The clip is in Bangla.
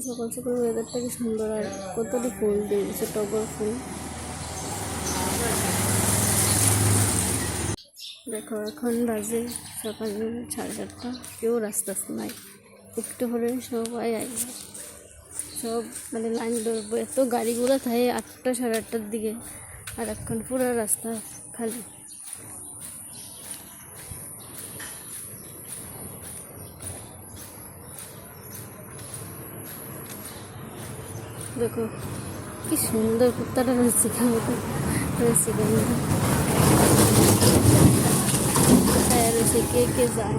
সকাল সকাল ওয়েদারটা কি সুন্দর, আর কতটি ফুল দিয়েছে, টগর ফুল। দেখো এখন বাজে সকাল 4:30, কেউ রাস্তা নাই, একটু হলে সবাই আসবে, সব মানে লাইন ধরবো। এত গাড়িগুলো থাকে 8টা 8:30টার দিকে, আর এখন পুরো রাস্তা খালি। দেখো কি সুন্দর কুত্তাটা রয়েছে, রয়েছে রয়েছে, কে কে যায়।